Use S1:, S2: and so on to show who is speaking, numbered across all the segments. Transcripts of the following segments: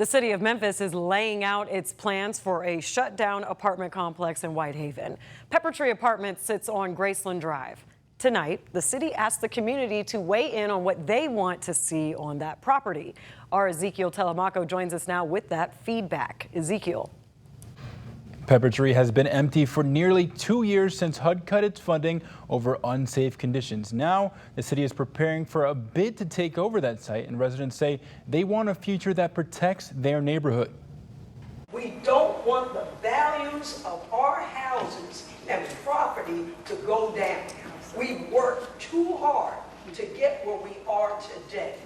S1: The City of Memphis is laying out its plans for a shut-down apartment complex in Whitehaven. Peppertree Apartments sits on Graceland Drive. Tonight, the city asked the community to weigh in on what they want to see on that property. Our Ezekiel Telemaco joins us now with that feedback. Ezekiel.
S2: Peppertree has been empty for nearly 2 years since HUD cut its funding over unsafe conditions. Now, the city is preparing for a bid to take over that site, and residents say they want a future that protects their neighborhood.
S3: We don't want the values of our houses and property to go down. We've worked too hard to get where we are today,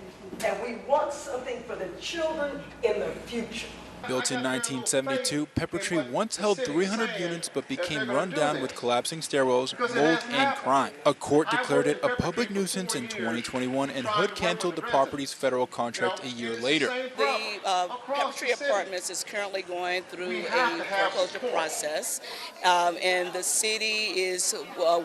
S3: and we want something for the children in the future.
S4: Built in 1972, Peppertree once held 300 units but became run down with collapsing stairwells, mold, and crime. A court declared it a public nuisance in 2021, and HUD canceled the property's federal contract a year later.
S5: The Peppertree Apartments is currently going through a foreclosure process, and the city is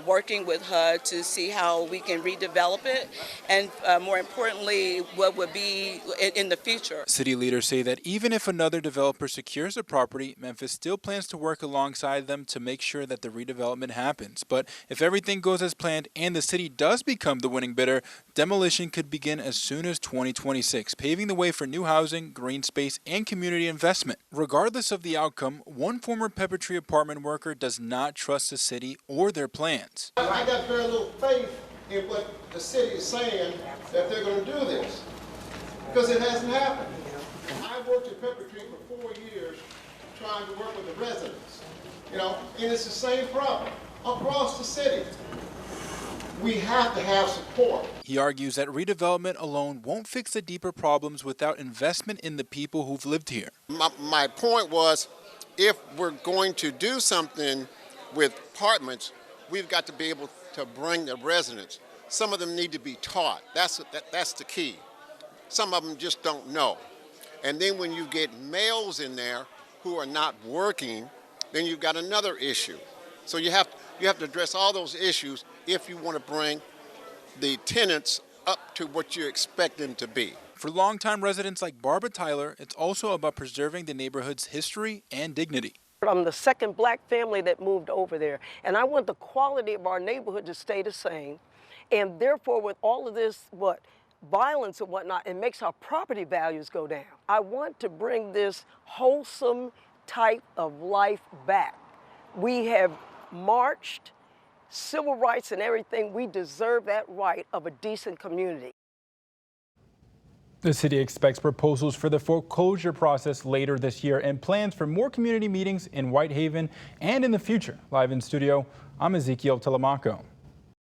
S5: working with HUD to see how we can redevelop it, and more importantly, what would be in the future.
S4: City leaders say that even if another developer secures the property, Memphis still plans to work alongside them to make sure that the redevelopment happens. But if everything goes as planned and the city does become the winning bidder, demolition could begin as soon as 2026, paving the way for new housing, green space, and community investment. Regardless of the outcome, one former Peppertree apartment worker does not trust the city or their plans.
S6: I got very little faith in what the city is saying that they're going to do this, because it hasn't happened. I worked at Peppertree for 4 years trying to work with the residents, and it's the same problem across the city. We have to have support.
S4: He argues that redevelopment alone won't fix the deeper problems without investment in the people who've lived here.
S6: My point was, if we're going to do something with apartments, we've got to be able to bring the residents. Some of them need to be taught. That's the key. Some of them just don't know. And then when you get males in there who are not working, then you've got another issue. So you have to address all those issues if you want to bring the tenants up to what you expect them to be.
S4: For longtime residents like Barbara Tyler, it's also about preserving the neighborhood's history and dignity.
S3: I'm the second black family that moved over there, and I want the quality of our neighborhood to stay the same. And therefore, with all of this, violence and whatnot, it makes our property values go down. I want to bring this wholesome type of life back. We have marched, civil rights and everything. We deserve that right of a decent community.
S2: The city expects proposals for the foreclosure process later this year and plans for more community meetings in Whitehaven and in the future. Live in studio, I'm Ezekiel Telemaco.